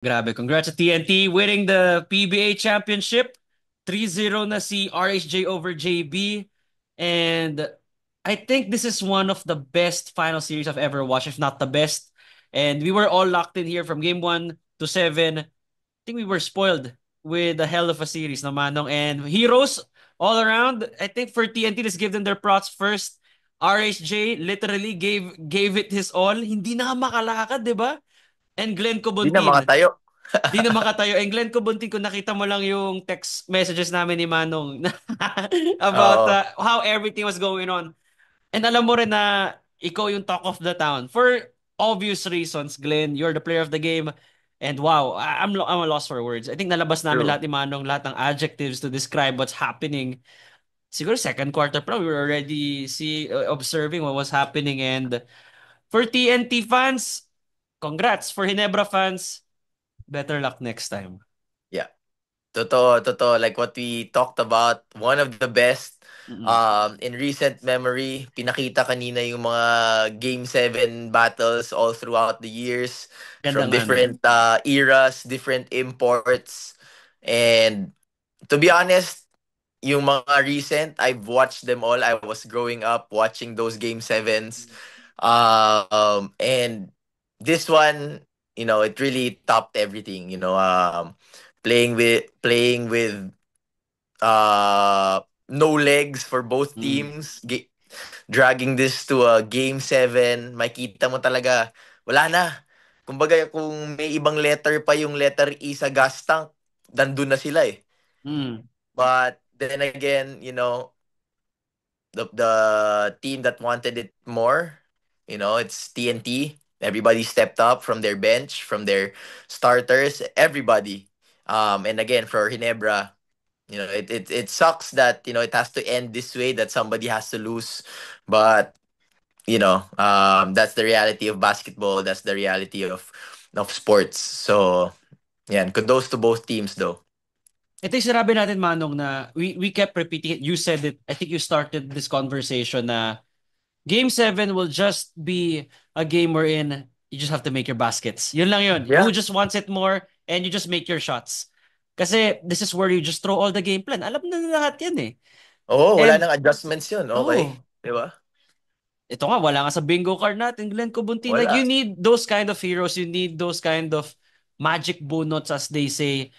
Grabe, congrats sa TNT winning the PBA championship. 3-0 na si RHJ over JB. And I think this is one of the best final series I've ever watched, if not the best. And we were all locked in here from game 1 to 7. I think we were spoiled with a hell of a series, no Manong. And heroes all around. I think for TNT, let's give them their props first. RHJ literally gave it his all. Hindi na makalakad, di ba? And Glenn Di na Cobontin, makatayo. di na makatayo. And Glenn Cobontin, kung nakita mo lang yung text messages namin ni Manong about Oo, how everything was going on. And alam mo rin na ikaw yung talk of the town. For obvious reasons, Glenn, you're the player of the game. And wow, I'm a loss for words. I think nalabas namin true. lahat ni Manong, lahat ng adjectives to describe what's happening. Siguro second quarter pa, we were already observing what was happening. And for TNT fans, congrats. For Hinebra fans, better luck next time. Yeah. Totoo, totoo. Like what we talked about, one of the best Mm-mm. in recent memory. Pinakita kanina yung mga Game 7 battles all throughout the years Ganda from nga, no? different eras, different imports. And to be honest, yung mga recent, I've watched them all. I was growing up watching those Game 7s. And this one, it really topped everything, playing with no legs for both Mm. teams, dragging this to a game 7, makita mo talaga wala na. Kumbaga kung may ibang letter pa yung letter E sa gas tank, nandun na sila eh. Mm. But then again, the team that wanted it more, it's TNT. Everybody stepped up from their bench, from their starters, everybody. And again, for Hinebra, it sucks that, it has to end this way, that somebody has to lose. But, that's the reality of basketball. That's the reality of sports. So, yeah, and kudos to both teams though. Ito yung sinabi natin, Manong, na we kept repeating it. You said it. I think you started this conversation na Game 7 will just be a game wherein you just have to make your baskets. Yun lang yun. Who Yeah. just wants it more and you just make your shots. Kasi this is where you just throw all the game plan. Alam na lahat yan eh. Oo, wala And, nang adjustments yun. Okay. oh, Di ba? ito nga, wala nga sa bingo card natin, Glenn Cobuntin. Like, Wala. you need those kind of heroes. You need those kind of magic bunots, as they say.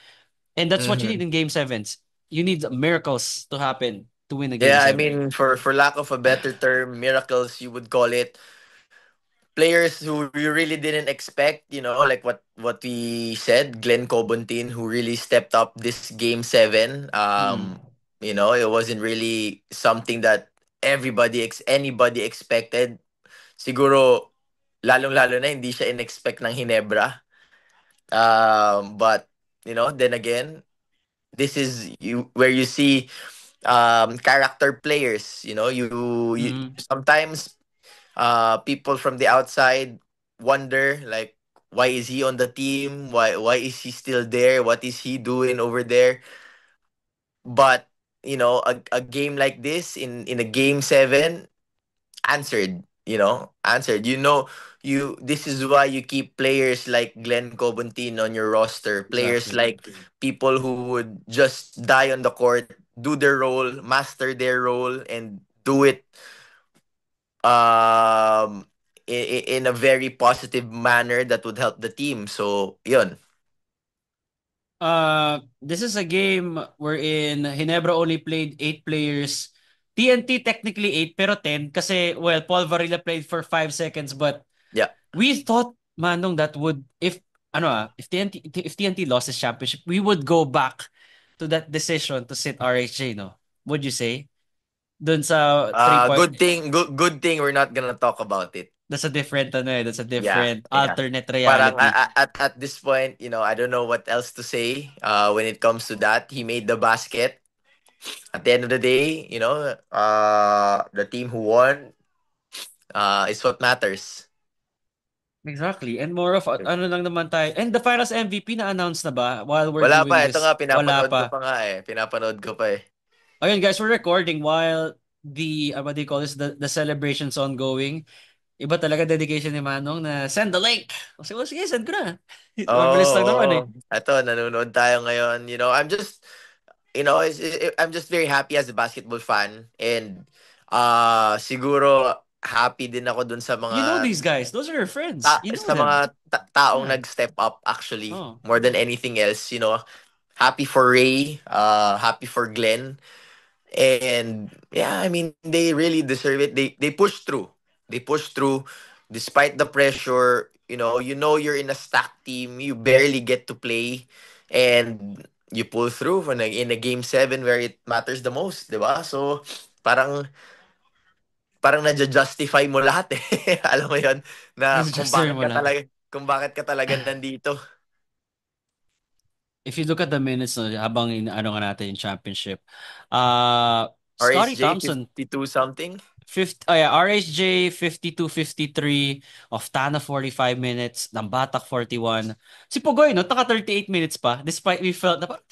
And that's what you need Mhm. in Game 7s. You need miracles to happen to win a Game Yeah, I 7. mean, for lack of a better term, miracles, you would call it. Players who you really didn't expect, like what we said, Glenn Cobontin, who really stepped up this game 7. Mm. It wasn't really something that anybody expected. Siguro lalong-lalo na hindi siya in-expect ng Hinebra. But then again, this is where you see character players. You Mm. sometimes people from the outside wonder, like, why is he on the team? Why is he still there? What is he doing over there? But a game like this, in a game 7, answered. This is why you keep players like Glenn Cobontin on your roster. Players Exactly. like people who would just die on the court, do their role, master their role, and do it in a very positive manner that would help the team. So, yun. This is a game wherein Hinebra only played 8 players. TNT technically 8 pero 10 kasi, well, Paul Varela played for 5 seconds, but Yeah. we thought, Manong, that would, if TNT lost his championship, we would go back to that decision to sit RHJ, no? Would you say? Dun sa 3 point, Good thing we're not gonna talk about it. that's a Yeah, different yeah. alternate Parang reality. at this point, I don't know what else to say when it comes to that. He made the basket. At the end of the day, the team who won is what matters. Exactly. And more of ano lang naman tayo. And the finals MVP na-announce na ba while we're Wala pa, doing ito this? nga, Wala pinapanood ko pa. pa nga eh. Pinapanood ko pa eh. Ayun guys, we're recording while the what do you call this, the celebrations ongoing. Iba talaga dedication ni Manong na send the link. Kasi, oh, sige, send ko na. Mabilis Oh, lang naman oh. eh. Ito, nanonood tayo ngayon. I'm just very happy as a basketball fan. And siguro happy din ako dun sa You know mga these guys. Those are your friends. You know them. taong Yeah. nag-step up actually Oh. more than anything else. Happy for Ray, happy for Glenn. And yeah, I mean, they really deserve it. They push through. They push through despite the pressure. You're in a stacked team. You barely get to play, and you pull through in a game 7 where it matters the most, 'di ba? So parang parang na-justify mo lahat eh. Alam mo 'yon na Just sabi mo lahat. kung bakit ka talaga nandito. If you look at the minutes no, habang ano nga natin yung championship, Scotty RSJ Thompson 52 something. 50, oh yeah, RSJ 52-53, Oftana 45 minutes, Lambatak 41. Si Pugoy, no, taka 38 minutes pa, despite we felt na parang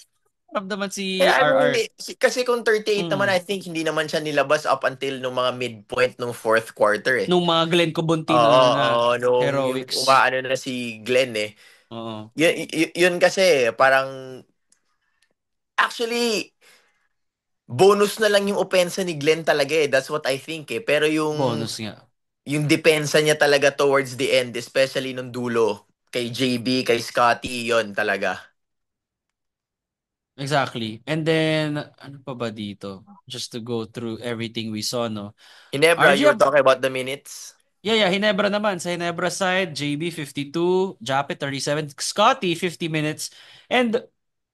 ramdaman Eh, si I mean, RR. kasi kung 38 naman, Mm. I think hindi naman siya nilabas up until nung mga midpoint nung fourth quarter eh. Nung mga Glenn Cobonti Oo, na oo, nung yung heroics. umaano na si Glenn eh. Oo. Yun kasi, parang, actually, bonus na lang yung opensa ni Glenn talaga eh. That's what I think eh. Pero Bonus nga. yung depensa niya talaga towards the end, especially nung dulo, kay JB, kay Scotty, yon talaga. Exactly. And then, ano pa ba dito? Just to go through everything we saw, no? Hinebra, RG you were talking about the minutes? Yeah, yeah, Hinebra naman. Sa Hinebra side, JB 52, Japet 37, Scotty 50 minutes. And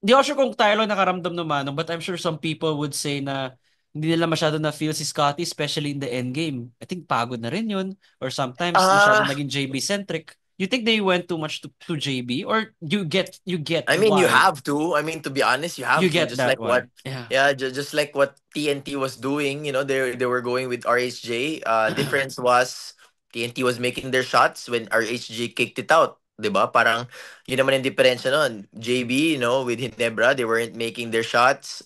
di ako sure kung tayo lang nakaramdam naman, no, but I'm sure some people would say na hindi nila masyado na feel si Scotty, especially in the end game. I think pagod na rin yun. Or sometimes masyado Ah, naging JB-centric. You think they went too much to JB? Or you get I mean, you why? have to. I mean, to be honest, you You have to. get that why? Yeah. Just like what TNT was doing. They were going with RHJ. Difference was TNT was making their shots when RHJ kicked it out. 'Di ba? Parang yun naman yung diferensya nun. JB, with Hinebra, they weren't making their shots.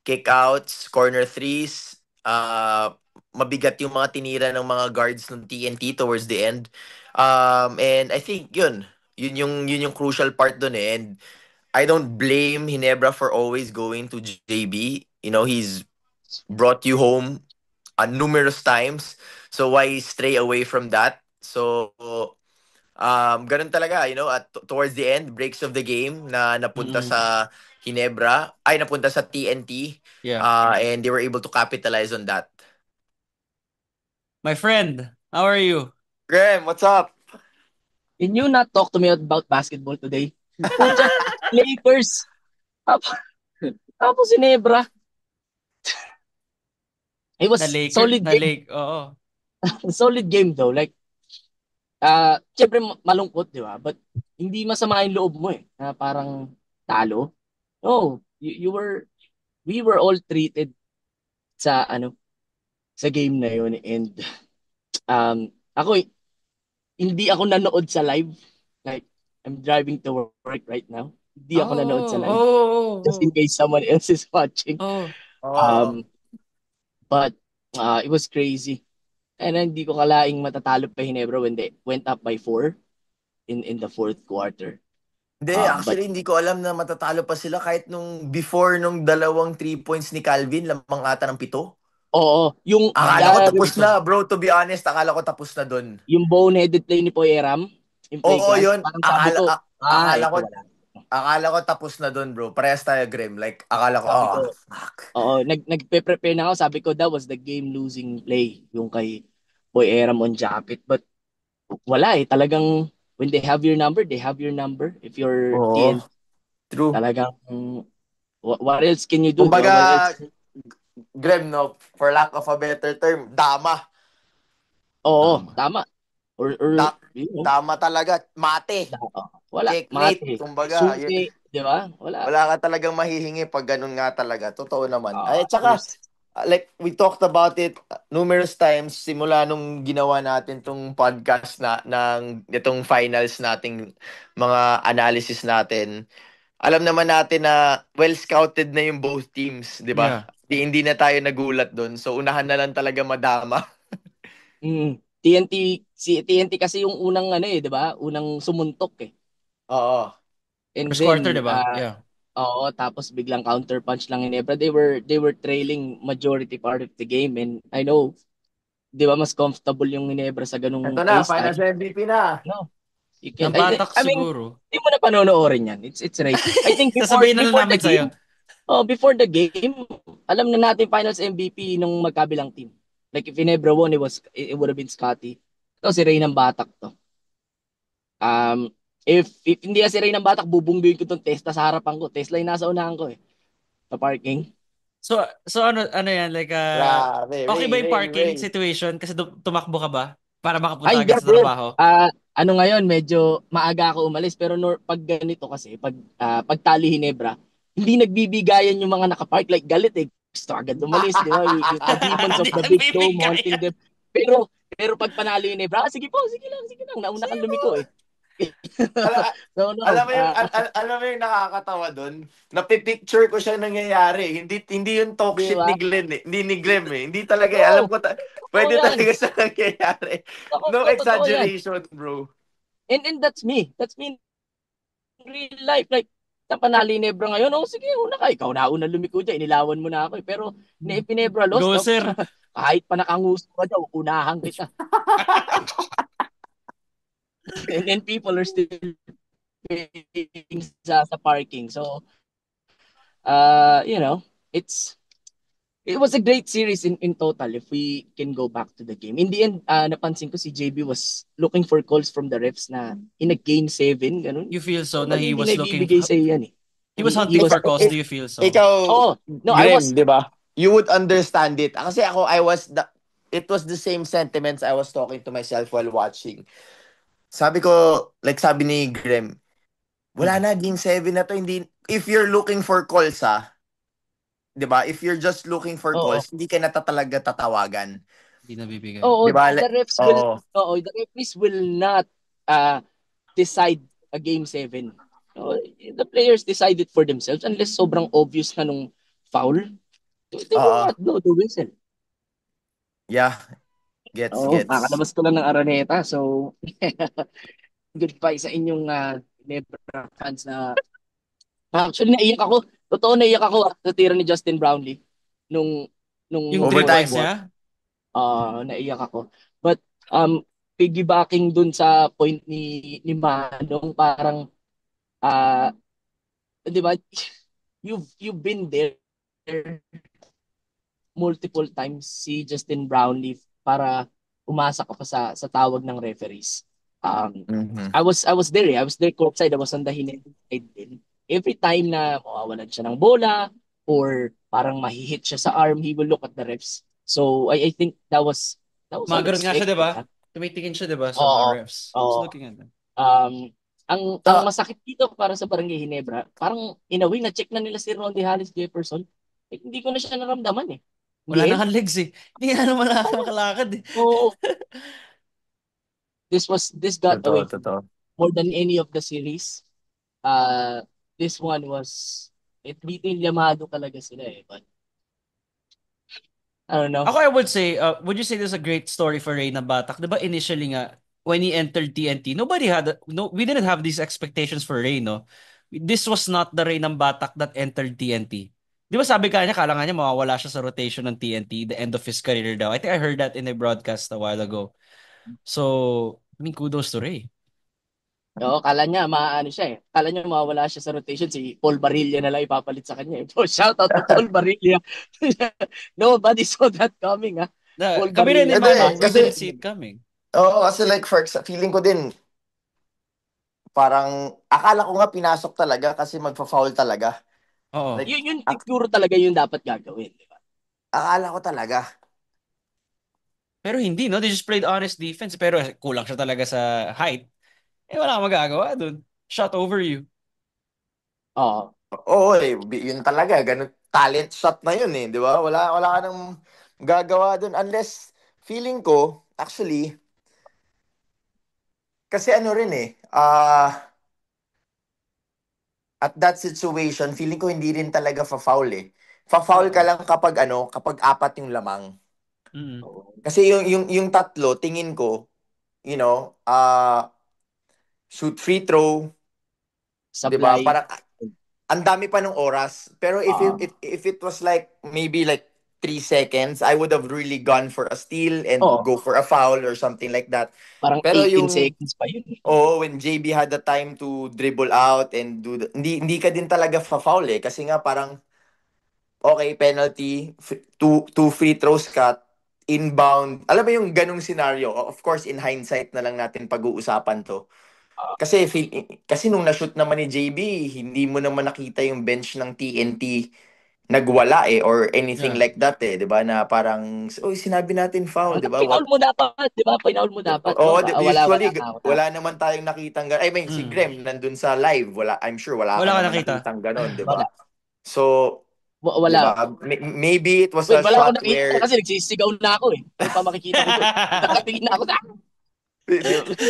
Kickouts, corner threes, mabigat yung mga tinira ng mga guards ng TNT towards the end. And I think yun yung crucial part dun eh. And I don't blame Hinebra for always going to JB. He's brought you home numerous times. So why stray away from that? So ganun talaga, towards the end, breaks of the game na napunta Mm-mm. sa Hinebra, ay napunta sa TNT, Yeah. and they were able to capitalize on that. My friend, how are you? Graham, what's up? Can you not talk to me about basketball today? Pucha, Lakers. Tapos tapos si Nebra. It Na was Laker, solid na game. Lake. Oo. Solid game though. Like, syempre malungkot, di ba? But hindi masama yung loob mo eh. Na parang talo. No, we were all treated sa sa game na yun. And ako, hindi ako nanood sa live. Like, I'm driving to work right now. Hindi ako nanood sa Oh, live. Just in oh, case someone else is watching. oh, Oo. Um, but it was crazy. And hindi ko kalaing matatalo pa Hinebra when they went up by 4 in the fourth quarter. Hindi, But actually, hindi ko alam na matatalo pa sila kahit nung before nung dalawang 3 points ni Calvin, lamang ata ng 7. oo, Akala ko tapos pito. na, bro. To be honest, akala ko tapos na dun. yung boneheaded play ni Poyeram, yung play Oo, crash, yun. parang sabi ko, Akala ko, ito wala. akala ko tapos na dun, bro. Parehas tayo, Grim. Like, akala ko, Sabi ko, fuck. oo, nagpe-prepare na ako, sabi ko that was the game losing play, yung kay Poyeram on jacket. But wala eh, talagang when they have your number, they have your number. If you're Oo, TN, true. talagang what else can you do, di ba? What else? Kumbaga, Grem, no, for lack of a better term, dama. Oo, Tama. tama. Or Da- you know, Dama talaga. Mate. wala. Checkmate. Mate, Kumbaga, susi, di ba? Wala. wala ka talagang mahihingi pag ganun nga talaga. Totoo naman. Ay, tsaka, There's, like, we talked about it numerous times simula nung ginawa natin tong podcast ng itong finals nating mga analysis natin. Alam naman natin na well scouted na yung both teams, 'di ba? Yeah. Hindi na tayo nagulat doon. So unahan na lang talaga madama. TNT, si TNT kasi yung unang ano eh, 'di ba? Unang sumuntok eh. Oo. And First quarter, then 'di ba? Yeah. oo, tapos biglang counter punch lang Ginebra. They were trailing majority part of the game, and I know, 'di ba, mas comfortable yung Ginebra sa Ito ganung na, pace Finals time. MVP na. No, you Ang can Batak I mean, siguro. hindi mo na panonoorin yan. It's race. I think before Sasabihin na lang before the namin sa'yo. game, before the game, alam na natin finals MVP nung magkabilang team. Like if Ginebra won, it would have been Scotty. Ito si Ray ng Batak to. If hindi si Ray ng Batak, bubungguin ko tong Tesla sa harapan ko. Tesla yung nasa unahan ko eh. Sa parking. So ano yan, like, Grabe, okay ba Ray, yung Ray, parking Ray. situation? Kasi tumakbo ka ba? Para makapunta Ay, hindi agad sa bro. trabaho? Ano ngayon, medyo maaga ako umalis. Pero pag ganito kasi, pag Tali Hinebra, hindi nagbibigayan yung mga nakapark. Like, galit eh. Gusto agad umalis, di ba? The demons of Hindi the big dome nagbibigay haunting yan. them. Pero pag panalo Hinebra, sige po, sige lang. Nauna kang lumiko eh. Ala, So, no. alam mo yung alam mo yung nakakatawa doon? Napipicture ko siya nangyayari. Hindi yung talk Di shit ba? ni Glenn eh. Hindi ni Glenn eh. Hindi talaga eh. Alam Oo, ko totoo pwede yan. talaga siya nangyayari. No Totoo yan. exaggeration, bro. And that's me. That's me in real life. Like, sa Panali Nebra ngayon, sige, una ka. Ikaw na una lumiko dyan. Inilawan mo na ako eh. Pero, ni Epinebra lost, Go, sir. kahit pa nakanguso ka daw, unahan kita. And then people are still paying sa parking. So, you know, it was a great series in total if we can go back to the game. In the end, napansin ko si JB was looking for calls from the refs na in a game 7, ganun. You feel so na Normally, he hindi was na looking, ibibigay sa yan eh. he was He hunting was, for calls. Do you feel so? Ikaw, oh, no, I Graham, was, di ba? You would understand it. Kasi ako, it was the same sentiments I was talking to myself while watching. Sabi ko, like sabi ni Graham, wala Hmm, na, game 7 na to. Hindi, if you're looking for calls, 'di ba? If you're just looking for oo. calls, hindi ka na talaga tatawagan. Hindi nabibigay. 'Di Oo, ba? the refs will, Oo. the referees will not uh, decide a game 7. No, the players decide it for themselves unless sobrang obvious na nung foul. They will Oo. not blow the whistle. Yeah, gets Oo, gets. kakalabas ko lang ng Araneta. So, goodbye sa inyong Nebra fans na actually naiyak ako. Totoo naiyak ako sa tira ni Justin Brownlee nung Yung three fourth Overtime. points quarter. niya, Naiyak ako. But piggybacking dun sa point ni Manong, parang ah 'di ba? You've been there multiple times si Justin Brownlee para umasa ka pa sa tawag ng referees. Um, Mhm. I was there eh. I was there courtside. I was on the Hinebra side din. Every time na mawawalan siya ng bola or parang mahihit siya sa arm, he will look at the refs. So I think that was all magaron nga siya, di expected. ba? Tumitingin siya, di ba, sa mga Oo. refs. I was Oo. looking at them. Um, ang Ta masakit dito para sa Barangay Hinebra, parang in a way na-check na nila si Rondy Hollis Jefferson. Eh, hindi ko na siya naramdaman eh. In the Wala na end, kang legs eh. Hindi nga naman makalakad eh. oo, this got Totoo, away from totoo. more than any of the series. Uh, this one was, detail yamado talaga sila eh. But I don't know. Ako, I would say, would you say this is a great story for Reyna Batak? Di ba initially nga, when he entered TNT, we didn't have these expectations for Rey, no? This was not the Rey ng Batak that entered TNT. Di ba sabi ka niya, kala nga niya mawawala siya sa rotation ng TNT, the end of his career daw. I think I heard that in a broadcast a while ago. So, I mean, kudos to Rey. Oo, kala niya maano siya eh. Kala niya mawawala siya sa rotation, si Paul Barilla na lang ipapalit sa kanya eh. Oh, shout out to Paul Barilla. Nobody saw that coming ah. Paul Kami rin Barilla ni Hindi, Manong, we kasi, didn't see it coming. kasi like, feeling ko din, parang, akala ko nga pinasok talaga kasi magfa-foul talaga. Oo. Like, Yun siguro talaga yung dapat gagawin, di ba? akala ko talaga. Pero hindi, no? They just played honest defense. Pero kulang siya talaga sa height. Eh, wala kang magagawa dun. Shot over you. Oo. Oo, yun talaga. Ganun, talent shot na yun eh. Di ba? Wala ka nang gagawa dun. Unless, feeling ko, actually, kasi ano rin eh, at that situation, feeling ko hindi rin talaga fa-foul eh. Fa-foul ka Oo. lang kapag kapag apat yung lamang. Mm. Oo. Kasi yung tatlo, tingin ko, you know, shoot free throw, 'di ba? Sablay. Parang ang dami pa ng oras. Pero Ah, if it was like maybe like 3 seconds, I would have really gone for a steal and oo. go for a foul or something like that. Parang Pero 18 yung seconds pa yun. when JB had the time to dribble out and hindi ka din talaga fa-foul eh kasi nga parang okay, penalty, two free throws ka, inbound. Alam mo yung ganung scenario. Of course, in hindsight na lang natin pag-uusapan to. Ah, Kasi nung na-shoot naman ni JB, hindi mo naman nakita yung bench ng TNT nagwala eh or anything Yeah. like that eh, 'di ba? Na parang sinabi natin foul, 'di ba? pinaul mo dapat, di ba? Pinaul mo dapat, di Oo, ba? Wala usually na ako wala dapat. naman tayong nakitang I mean, si Mm. Graham nandun sa live, I'm sure wala ka Wala ka naman nakita. nakitang ganon, 'di ba? Wala. So, 'di ba? Wala. Maybe it was Wait, a wala akong shot nakita where kasi nagsisigaw na ako eh. Ano pa makikita ko doon? Nakatingin na ako sa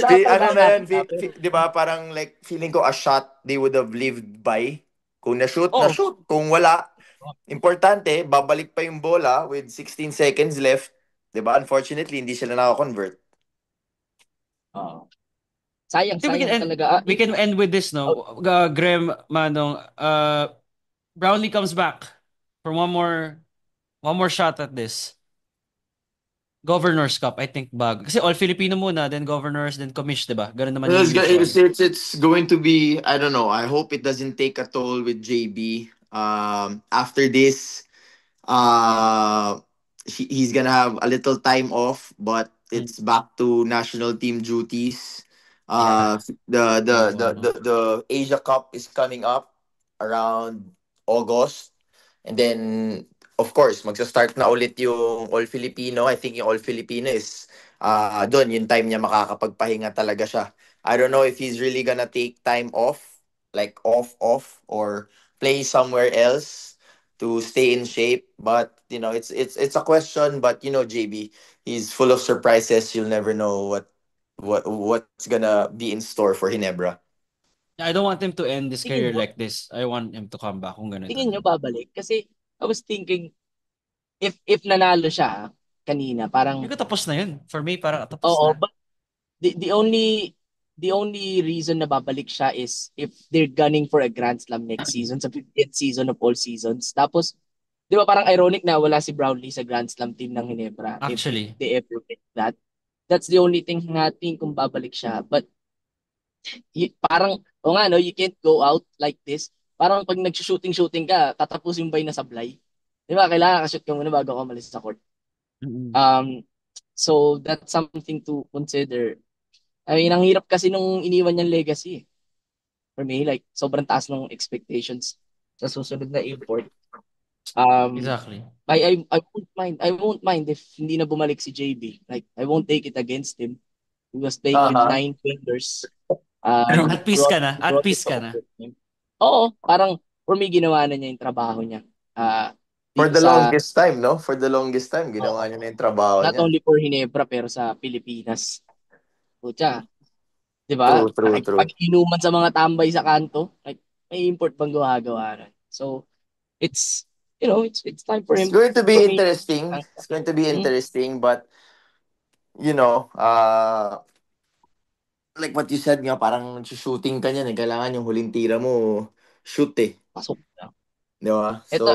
di, dapat ano wala na yun, nakita. Pero, 'di ba? Parang like feeling ko a shot they would have lived by. Kung na-shoot, oh, na-shoot. Kung wala, importante, babalik pa yung bola with 16 seconds left. 'Di ba? Unfortunately, hindi sila naka-convert. oh. Sayang, I think sayang talaga. Ah, we can end with this, oh, no? Graham, Manong, Brownlee comes back for one more shot at this. Governor's Cup, I think bago. Kasi all Filipino muna, then Governors, then Commish, 'di ba? Ganun naman yung usual. It's going to be, I don't know. I hope it doesn't take a toll with JB. After this, uh, he's gonna have a little time off, but Mm. it's back to national team duties. Yeah. The Asia Cup is coming up around August, and then of course magsa-start na ulit yung All Filipino. I think yung All Filipino is doon yung time niya makakapagpahinga talaga siya. I don't know if he's really gonna take time off, like off, or play somewhere else to stay in shape. But it's a question. But JB, he's full of surprises. You'll never know what's gonna be in store for Hinebra. I don't want him to end his tingin career nyo, like this. I want him to come back kung ganito tingin na. nyo babalik? Kasi I was thinking, if nanalo siya kanina, Yung parang, tapos na yun. For me, parang tapos oo, na. but the only reason na babalik siya is if they're gunning for a Grand Slam next season, sa 50th season of all seasons. Tapos, di ba parang ironic na wala si Brownlee sa Grand Slam team ng Ginebra if Actually. they ever get that. That's the only thing na tingin kung babalik siya. But parang, o nga no, you can't go out like this. Parang pag nag-shooting-shooting ka, tatapusin ba yung nasablay? Di ba? Kailangan ka-shoot ka muna bago ka umalis sa court. Mm-mm. So that's something to consider. I mean, ang hirap kasi nung iniwan niyang legacy. For me, like, sobrang taas ng expectations sa susunod na import. Um, Exactly. I won't mind. I won't mind if hindi na bumalik si JB. Like, I won't take it against him. He was playing with Uh-huh. 9 fingers. At He peace ka na. he At brought it peace to ka na. overtime. Oo, parang for me, ginawa na niya yung trabaho niya. For Dito the sa, longest time, no? For the longest time, ginawa oo, niya na yung trabaho not niya. only for Hinebra, pero sa Pilipinas. Pucha, di ba? True, true, true. Nakikipag-inuman sa mga tambay sa kanto. Like, may import bang gawa-gawa nun? So, it's, it's time for It's him, going to be for me. interesting. It's going to be Hmm? interesting, but you know, like what you said nga, parang shooting ka niyan eh. Kailangan yung huling tira mo, shoot eh. Pasok na. Di ba? Ito, So,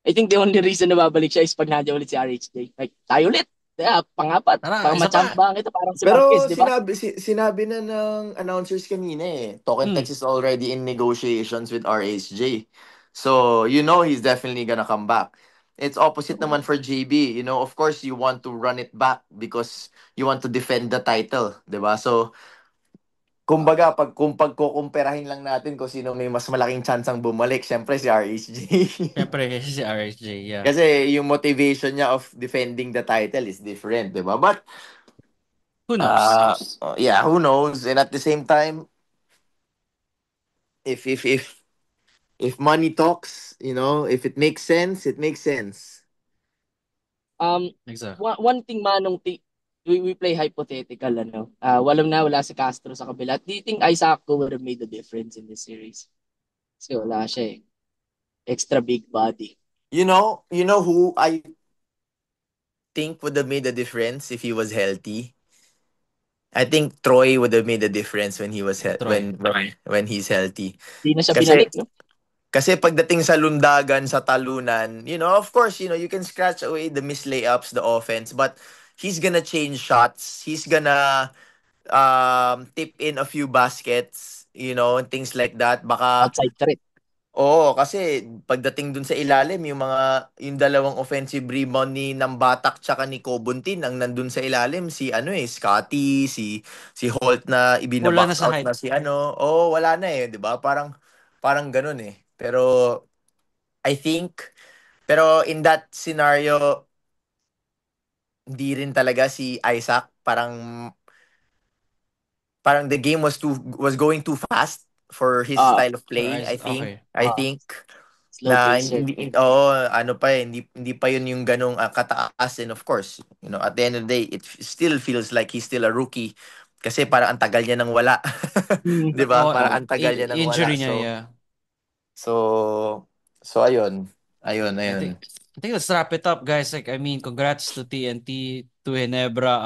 I think the only reason na babalik siya is pag nandiyan ulit si RHJ. Like, tayo ulit. Yeah, pangapat. Tara, Pang isa pa. machamba kita parang si Marquez, pero di ba? sinabi na ng announcers kanina eh. Token Hmm. Tex is already in negotiations with RSJ. So, he's definitely gonna come back. It's opposite naman for JB. Of course, you want to run it back because you want to defend the title. 'Di ba? So, kumbaga, kung pagkukumpirahin lang natin kung sino may mas malaking chance ang bumalik, syempre si RSJ. Siyempre, si RSJ, yeah. Kasi yung motivation niya of defending the title is different, 'di ba? But Who knows? yeah, who knows? And at the same time, if money talks, if it makes sense, it makes sense. Um, Exactly. one thing manong we play hypothetical, ano. Wala si Castro sa kabila. Do you think Isaac would have made the difference in this series? Kasi wala siya eh. Extra big body. You know who I think would have made a difference if he was healthy. I think Troy would have made a difference when he was Troy. when he's healthy. Di na siya Kasi binalik, no? kasi pagdating sa lundagan, sa talunan, of course, you can scratch away the missed layups, the offense, but he's gonna change shots. He's gonna tip in a few baskets, and things like that. Baka Outside threat. Oo, kasi pagdating dun sa ilalim, yung dalawang offensive rebound ni Nambatak tsaka ni Kobuntin, ang nandun sa ilalim, si Scotty, si Holt na Wala na ibinabox sa out height. na si wala na 'di ba? Parang ganun eh. Pero I think, pero in that scenario, hindi rin talaga si Isaac, parang the game was going too fast for his Ah, style of For play, I Isaac. think. Okay. I think slow na pacer. hindi oo ano pa hindi pa yun yung ganong kataas, and of course at the end of the day still feels like he's still a rookie kasi parang ang tagal niya nang wala. Hmm. 'Di ba, Oh, parang ang tagal niya nang wala, injury niya, yeah. so so ayun, I ayun. think I think let's wrap it up, guys. Like, I mean, congrats to TNT, to Ginebra.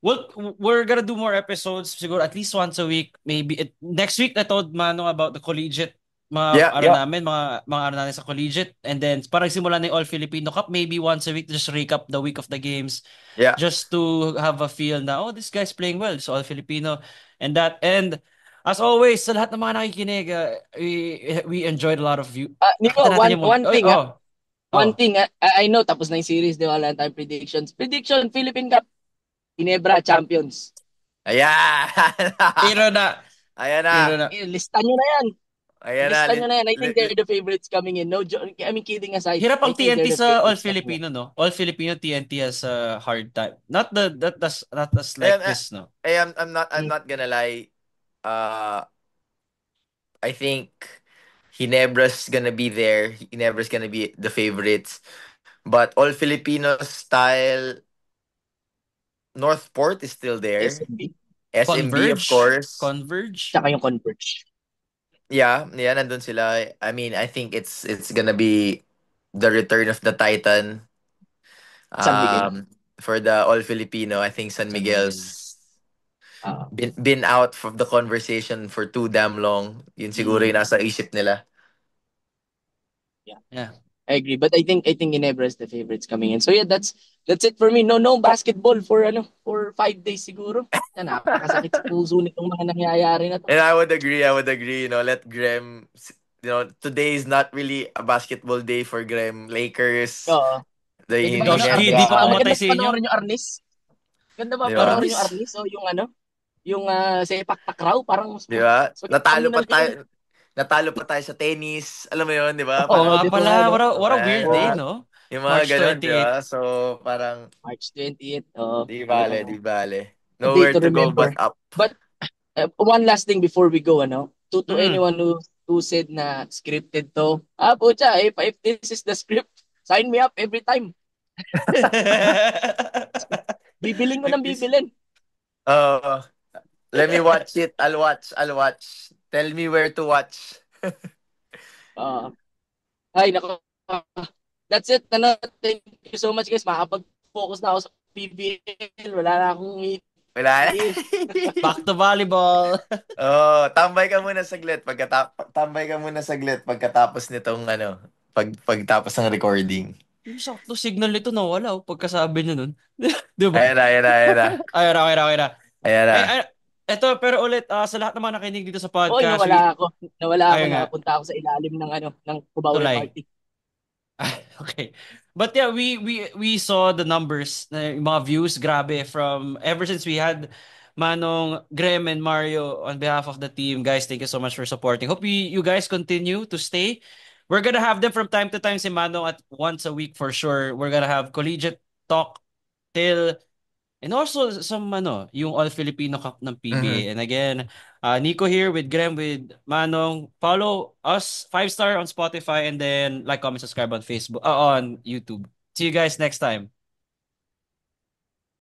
We're gonna do more episodes, siguro at least once a week. Maybe next week I told Manong about the collegiate, Yeah, ano namin, mga ano namin sa collegiate, and then parang simula na yung All Filipino Cup, maybe once a week to just recap the week of the games, yeah. just to have a feel na, oh, this guy's playing well, so All Filipino, and as always, sa lahat ng mga nakikinig, we enjoyed a lot of you. Nico, Nakita natin one yung one thing, one oh. thing, I know tapos na yung series, di ba? Wala tayong predictions. Prediction, Philippine Cup, Ginebra champions. Ayan. Iro na. Ayan na. Iro na. Lista nyo na yan. Ayan na. Lista nyo na yan. I think they're the favorites coming in. No joke. I mean, kidding aside, Hirap I ang think TNT they're the sa All favorites coming in. Filipino, no? All Filipino TNT has a hard time. Not as Ayan, like this, no? I'm Mm. not gonna lie. uh I think Ginebra's gonna be there. Ginebra's gonna be the favorites. But all Filipino style, Northport is still there. SMB. SMB, of course. Converge. Tsaka yung Converge. Yeah, yeah, nandun sila. I mean, I think it's gonna be the return of the Titan. San Miguel. For the all Filipino, I think San San Miguel. Miguel's Ah, been out from the conversation for too damn long. Yun siguro yung Mm. nasa isip nila. yeah. Yeah. I agree. But I think Ginebra is the favorites coming in. So yeah, that's it for me. No basketball for 5 days siguro. Yan, napakasakit sa puso nitong mga nangyayari na to. And I would agree, let Graham, today is not really a basketball day for Graham. Lakers, Oo. Pwede ba hindi niya Joshki, di pa pinag-aaway. pumatay maganda sa ba inyo? panoorin yung Arnis? Ganda ba Di ba? panoorin yung Arnis? Arnis o yung sepak takraw parang mas Di ba? mas maganda na yun. Natalo pa tayo sa tennis. Alam mo yun, di ba? Oo Oo, nga di ba pala. ano? What a weird day, Ah, no? yung mga March ganun, di 28. ba? So, parang, March 28. Oo, di bale, talagang di bale. a day Nowhere to to go remember. but up. But one last thing before we go, to Mm. anyone who said na scripted to, pucha, if this is the script, sign me up every time. Bibiling ko If ng this, bibilin. uh, let me watch it. I'll watch. Tell me where to watch. Uh, ay, nako. That's it. Thank you so much, guys. Makapag-focus na ako sa PBL. Wala na akong Wala. meeting. Back to volleyball. Oh, tambay ka muna saglit pagkatapos nitong pagtapos ng recording. Yung sakto signal nito nawala pagkasabi niyo nun. Di ba? Ayan na. Ayun, okay na. Ayan na. Ay, eto, pero ulit, sa lahat ng mga nakinig dito sa Oy, podcast, nawala ako. ayun nga, Napunta ako sa ilalim ng Cubao tulay. MRT. Okay. But yeah, we saw the numbers, yung mga views, grabe, from ever since we had Manong, Graham, and Mario on behalf of the team. Guys, thank you so much for supporting. Hope you guys continue to stay. We're gonna have them from time to time, si Manong, at once a week for sure. We're gonna have collegiate talk till, and also some yung All Filipino Cup ng PBA. Mhm. And again, Nico here with Graham, with Manong. Follow us 5-star on Spotify, and then like, comment, subscribe on Facebook, on YouTube. See you guys next time.